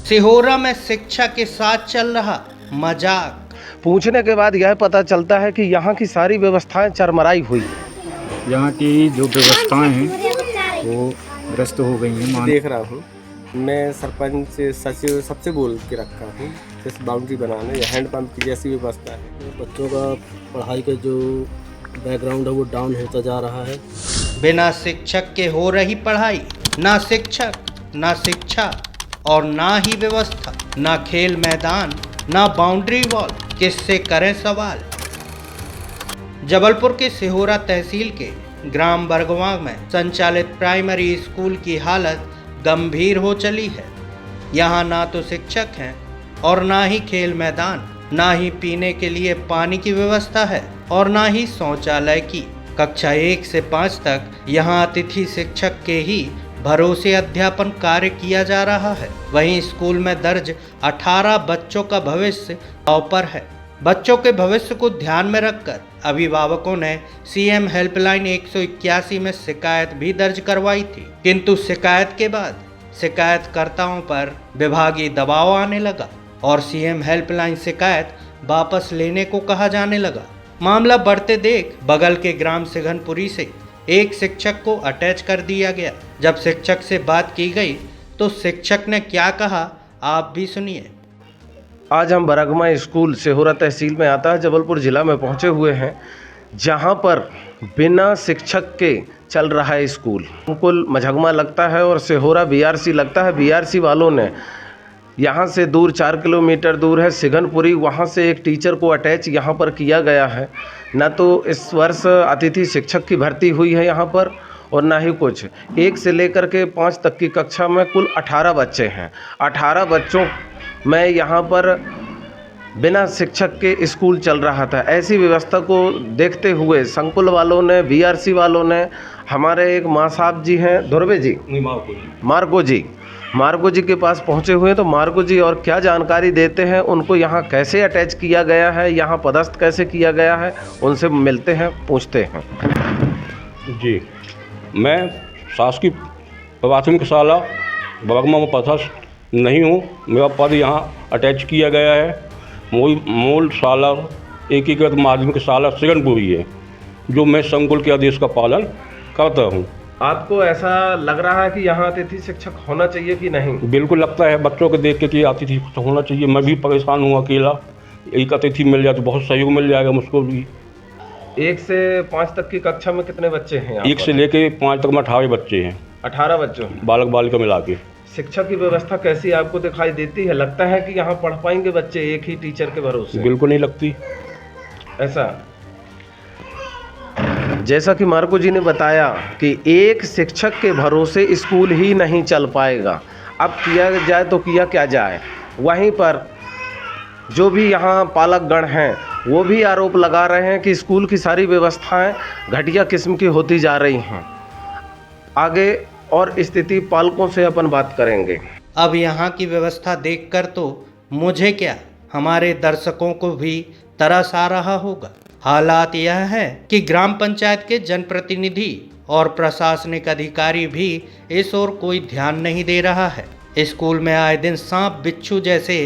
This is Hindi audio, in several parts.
सिहोरा में शिक्षा के साथ चल रहा मजाक। पूछने के बाद यह पता चलता है कि यहाँ की सारी व्यवस्थाएं चरमराई हुई हैं। यहाँ की जो व्यवस्थाएं हैं वो ध्वस्त हो गई हैं। देख रहा हूँ मैं सरपंच सचिव सबसे बोल के रखा हूँ इस बाउंड्री बनाने या हैंडपंप की जैसी व्यवस्था है। बच्चों का पढ़ाई का जो बैकग्राउंड है वो डाउन होता जा रहा है। बिना शिक्षक के हो रही पढ़ाई, ना शिक्षक, ना शिक्षा और ना ही व्यवस्था, ना खेल मैदान, ना बाउंड्री वॉल, किससे करें सवाल। जबलपुर के सिहोरा तहसील के ग्राम बरगवा में संचालित प्राइमरी स्कूल की हालत गंभीर हो चली है। यहाँ ना तो शिक्षक हैं और ना ही खेल मैदान, ना ही पीने के लिए पानी की व्यवस्था है और ना ही शौचालय की। कक्षा 1 से 5 तक यहाँ अतिथि शिक्षक के ही भरोसे अध्यापन कार्य किया जा रहा है। वहीं स्कूल में दर्ज 18 बच्चों का भविष्य दांव पर है। बच्चों के भविष्य को ध्यान में रखकर अभिभावकों ने सीएम हेल्पलाइन 181 में शिकायत भी दर्ज करवाई थी, किंतु शिकायत के बाद शिकायतकर्ताओं पर विभागीय दबाव आने लगा और सीएम हेल्पलाइन शिकायत वापस लेने को कहा जाने लगा। मामला बढ़ते देख बगल के ग्राम सिघनपुरी से एक शिक्षक को अटैच कर दिया गया। जब शिक्षक से बात की गई तो शिक्षक ने क्या कहा, आप भी सुनिए। आज हम बरगमा स्कूल सिहोरा तहसील में आता है जबलपुर ज़िला में पहुंचे हुए हैं, जहां पर बिना शिक्षक के चल रहा है स्कूल। बिल्कुल मझगमा लगता है और सिहोरा बीआरसी लगता है। बीआरसी वालों ने यहाँ से दूर 4 किलोमीटर दूर है सिघनपुरी, वहाँ से एक टीचर को अटैच यहाँ पर किया गया है। न तो इस वर्ष अतिथि शिक्षक की भर्ती हुई है यहाँ पर और ना ही कुछ। 1 से लेकर के 5 तक की कक्षा में कुल 18 बच्चे हैं। 18 बच्चों में यहाँ पर बिना शिक्षक के स्कूल चल रहा था। ऐसी व्यवस्था को देखते हुए संकुल वालों ने, बीआरसी वालों ने, हमारे एक माँ साहब जी हैं धुर्वे जी, मार्गो जी के पास पहुँचे हुए हैं। तो मार्गो जी और क्या जानकारी देते हैं, उनको यहाँ कैसे अटैच किया गया है, यहाँ पदस्थ कैसे किया गया है, उनसे मिलते हैं, पूछते हैं। जी, मैं शासकीय प्राथमिक शाला बरगमा में पदस्थ नहीं हूँ। मेरा पद यहाँ अटैच किया गया है। मूल शाला एकीकृत माध्यमिक शाला सिघनपुरी है, जो मैं संकुल के आदेश का पालन करता हूँ। आपको ऐसा लग रहा है कि यहाँ अतिथि शिक्षक होना चाहिए कि नहीं? बिल्कुल लगता है, बच्चों को देख के कि अतिथि शिक्षक होना चाहिए। मैं भी परेशान हूँ अकेला, एक अतिथि मिल जाए तो बहुत सहयोग मिल जाएगा मुझको भी। 1 से 5 तक की कक्षा में कितने बच्चे हैं? 1 से लेके 5 तक में 18 बच्चे हैं। 18 बच्चों, बालक बालिका मिला के। शिक्षा की व्यवस्था कैसी आपको दिखाई देती है? लगता है कि यहाँ पढ़ पाएंगे बच्चे एक ही टीचर के भरोसे? बिल्कुल नहीं लगती ऐसा। जैसा कि मार्को जी ने बताया कि एक शिक्षक के भरोसे स्कूल ही नहीं चल पाएगा। अब किया जाए तो किया क्या जाए। वहीं पर जो भी यहाँ पालकगण हैं वो भी आरोप लगा रहे हैं कि स्कूल की सारी व्यवस्थाएं घटिया किस्म की होती जा रही हैं। आगे और स्थिति पालकों से अपन बात करेंगे। अब यहाँ की व्यवस्था देखकर तो मुझे क्या, हमारे दर्शकों को भी तरस आ रहा होगा। हालात यह है कि ग्राम पंचायत के जनप्रतिनिधि और प्रशासनिक अधिकारी भी इस ओर कोई ध्यान नहीं दे रहा है। स्कूल में आए दिन सांप बिच्छू जैसे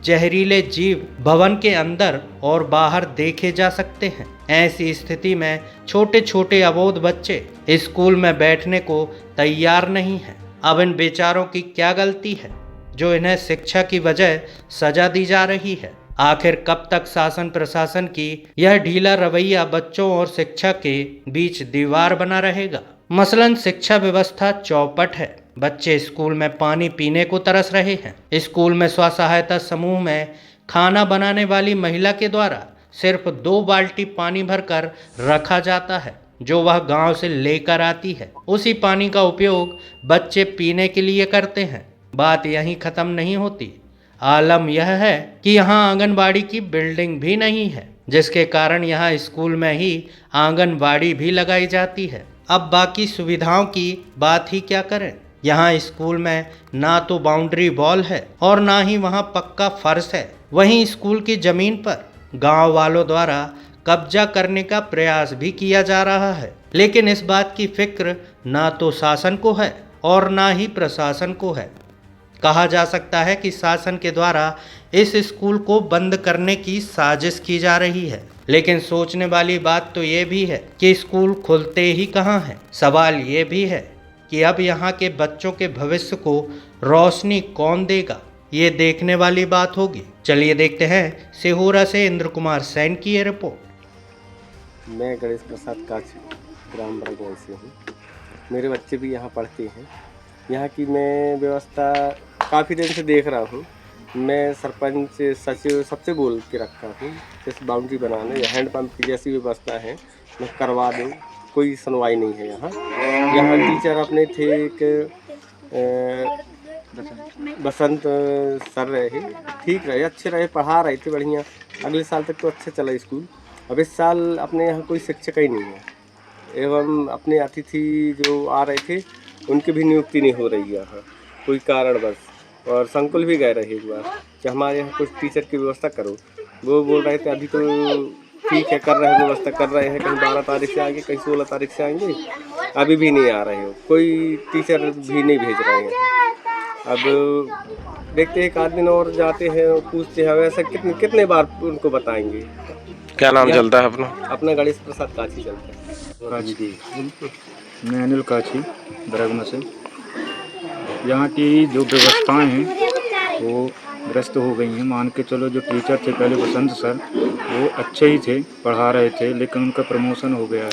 जहरीले जीव भवन के अंदर और बाहर देखे जा सकते हैं। ऐसी स्थिति में छोटे छोटे अबोध बच्चे स्कूल में बैठने को तैयार नहीं हैं। अब इन बेचारों की क्या गलती है जो इन्हें शिक्षा की वजह सजा दी जा रही है। आखिर कब तक शासन प्रशासन की यह ढीला रवैया बच्चों और शिक्षा के बीच दीवार बना रहेगा। मसलन शिक्षा व्यवस्था चौपट है। बच्चे स्कूल में पानी पीने को तरस रहे हैं। स्कूल में स्व सहायता समूह में खाना बनाने वाली महिला के द्वारा सिर्फ 2 बाल्टी पानी भरकर रखा जाता है, जो वह गांव से लेकर आती है। उसी पानी का उपयोग बच्चे पीने के लिए करते हैं। बात यहीं खत्म नहीं होती। आलम यह है कि यहाँ आंगनबाड़ी की बिल्डिंग भी नहीं है, जिसके कारण यहाँ स्कूल में ही आंगनबाड़ी भी लगाई जाती है। अब बाकी सुविधाओं की बात ही क्या करें। यहाँ स्कूल में ना तो बाउंड्री वॉल है और ना ही वहाँ पक्का फर्श है। वहीं स्कूल की जमीन पर गांव वालों द्वारा कब्जा करने का प्रयास भी किया जा रहा है, लेकिन इस बात की फिक्र ना तो शासन को है और ना ही प्रशासन को है। कहा जा सकता है कि शासन के द्वारा इस स्कूल को बंद करने की साजिश की जा रही है। लेकिन सोचने वाली बात तो ये भी है कि स्कूल खुलते ही कहाँ हैं। सवाल ये भी है कि अब यहाँ के बच्चों के भविष्य को रोशनी कौन देगा, ये देखने वाली बात होगी। चलिए देखते हैं सिहोरा से इंद्र कुमार सैन की ये रिपोर्ट। मैं गणेश प्रसाद काछी ग्राम बरगवा से हूँ। मेरे बच्चे भी यहाँ पढ़ते हैं। यहाँ की मैं व्यवस्था काफ़ी दिन से देख रहा हूँ। मैं सरपंच सचिव सबसे बोल के रखा हूँ, जैसे बाउंड्री बनाने या हैंड पंप की जैसी व्यवस्था है मैं करवा दूँ, कोई सुनवाई नहीं है यहाँ। यहाँ टीचर अपने थे एक बसंत सर रहे, ठीक रहे, अच्छे रहे, पढ़ा रहे थे बढ़िया। अगले साल तक तो अच्छा चला स्कूल। अब इस साल अपने यहाँ कोई शिक्षक ही नहीं है एवं अपने अतिथि जो आ रहे थे उनकी भी नियुक्ति नहीं हो रही है यहाँ कोई कारणवश। और संकुल भी गए रहे एक बार कि हमारे यहाँ कुछ टीचर की व्यवस्था करो। वो बोल रहे थे अभी तो ठीक है, कर रहे हैं, व्यवस्था कर रहे हैं, कहीं 12 तारीख से आएंगे, कहीं 16 तारीख से आएंगे, अभी भी नहीं आ रहे हो, कोई टीचर भी नहीं भेज रहे हैं। अब देखते हैं, एक आध दिन और जाते हैं, पूछते हैं, वैसे कितने बार उनको बताएंगे। क्या नाम चलता है अपना? अपना गणेश प्रसाद काछी चलता है। काछी, मैं अनिल काछी बरगमा से। यहाँ की जो व्यवस्थाएं हैं वो ग्रस्त हो गई हैं। मान के चलो, जो टीचर थे पहले बसंत सर, वो अच्छे ही थे, पढ़ा रहे थे, लेकिन उनका प्रमोशन हो गया है।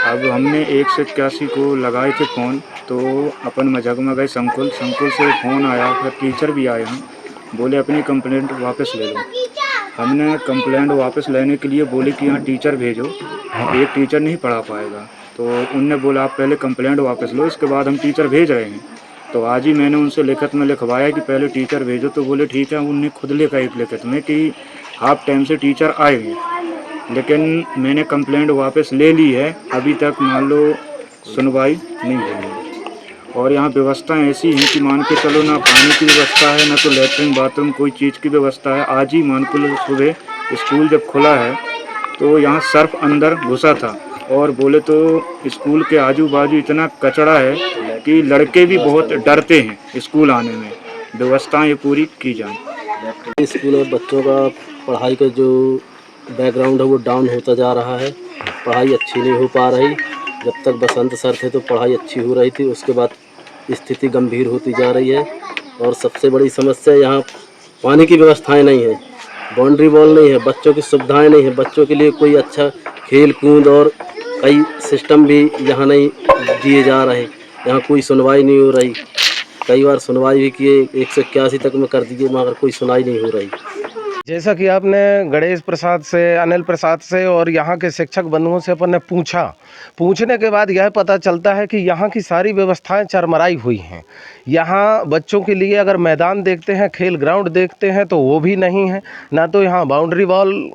अब हमने 181 को लगाए थे फ़ोन, तो अपन मझगमा गए संकुल से फ़ोन आया, फिर टीचर भी आए हैं, बोले अपनी कंप्लेंट वापस ले लो। हमने कंप्लेंट वापस लेने के लिए बोले कि यहाँ टीचर भेजो, एक टीचर नहीं पढ़ा पाएगा। तो उनने बोला आप पहले कंप्लेंट वापस लो, इसके बाद हम टीचर भेज रहे हैं। तो आज ही मैंने उनसे लिखित में लिखवाया कि पहले टीचर भेजो, तो बोले ठीक है। उनने खुद लिखा एक लिखित में कि हाफ टाइम से टीचर आएंगे, लेकिन मैंने कंप्लेंट वापस ले ली है, अभी तक मान लो सुनवाई नहीं हुई है। और यहाँ व्यवस्थाएं ऐसी हैं कि मान के चलो, ना पानी की व्यवस्था है, ना तो लेटरिन बाथरूम कोई चीज़ की व्यवस्था है। आज ही मान के लो सुबह स्कूल जब खुला है तो यहाँ सर्फ अंदर घुसा था, और बोले तो स्कूल के आजू बाजू इतना कचरा है कि लड़के भी बहुत डरते हैं स्कूल आने में। व्यवस्थाएं ये पूरी की जाए। स्कूल में बच्चों का पढ़ाई का जो बैकग्राउंड है वो डाउन होता जा रहा है, पढ़ाई अच्छी नहीं हो पा रही। जब तक बसंत सर थे तो पढ़ाई अच्छी हो रही थी, उसके बाद स्थिति गंभीर होती जा रही है। और सबसे बड़ी समस्या यहाँ पानी की व्यवस्थाएं नहीं है, बाउंड्री वॉल नहीं है, बच्चों की सुविधाएं नहीं है, बच्चों के लिए कोई अच्छा खेल कूद और कई सिस्टम भी यहाँ नहीं दिए जा रहे। यहाँ कोई सुनवाई नहीं हो रही, कई बार सुनवाई भी किए, 181 तक में कर दिए, मगर कोई सुनवाई नहीं हो रही। जैसा कि आपने गणेश प्रसाद से, अनिल प्रसाद से और यहाँ के शिक्षक बंधुओं से अपन ने पूछने के बाद यह पता चलता है कि यहाँ की सारी व्यवस्थाएं चरमराई हुई हैं। यहाँ बच्चों के लिए अगर मैदान देखते हैं, खेल ग्राउंड देखते हैं तो वो भी नहीं है, ना तो यहाँ बाउंड्री वॉल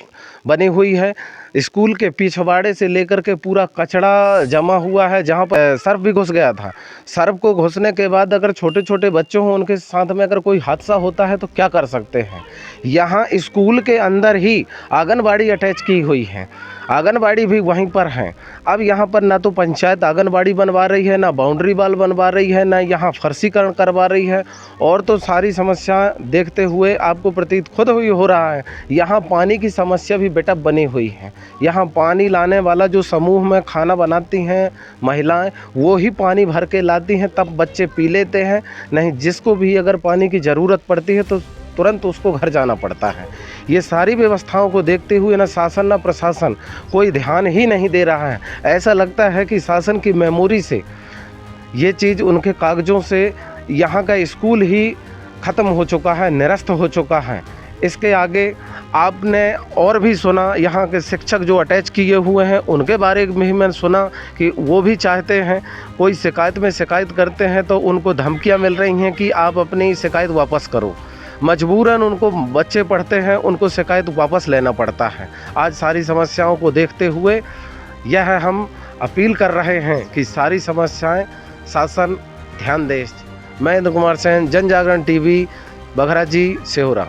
बनी हुई है। स्कूल के पिछवाड़े से लेकर के पूरा कचरा जमा हुआ है, जहाँ पर सर्फ भी घुस गया था। सर्फ को घुसने के बाद अगर छोटे छोटे बच्चों हों, उनके साथ में अगर कोई हादसा होता है तो क्या कर सकते हैं। यहाँ स्कूल के अंदर ही आंगनबाड़ी अटैच की हुई है, आंगनबाड़ी भी वहीं पर हैं। अब यहाँ पर ना तो पंचायत आंगनबाड़ी बनवा रही है, ना बाउंड्री वॉल बनवा रही है, ना यहाँ फर्शीकरण करवा रही है। और तो सारी समस्या देखते हुए आपको प्रतीत खुद हुई हो रहा है, यहाँ पानी की समस्या भी बेटा बनी हुई है। यहाँ पानी लाने वाला जो समूह में खाना बनाती हैं महिलाएं, वो ही पानी भर के लाती हैं, तब बच्चे पी लेते हैं। नहीं, जिसको भी अगर पानी की ज़रूरत पड़ती है तो तुरंत उसको घर जाना पड़ता है। ये सारी व्यवस्थाओं को देखते हुए ना शासन ना प्रशासन कोई ध्यान ही नहीं दे रहा है। ऐसा लगता है कि शासन की मेमोरी से ये चीज़, उनके कागज़ों से यहाँ का स्कूल ही ख़त्म हो चुका है, निरस्त हो चुका है। इसके आगे आपने और भी सुना, यहाँ के शिक्षक जो अटैच किए हुए हैं उनके बारे में ही मैंने सुना कि वो भी चाहते हैं, कोई शिकायत में शिकायत करते हैं तो उनको धमकियाँ मिल रही हैं कि आप अपनी शिकायत वापस करो। मजबूरन उनको, बच्चे पढ़ते हैं, उनको शिकायत वापस लेना पड़ता है। आज सारी समस्याओं को देखते हुए यह हम अपील कर रहे हैं कि सारी समस्याएं शासन ध्यान दे। मैं इंद्र कुमार सैन, जन जागरण टीवी, बघरा जी, सिहोरा।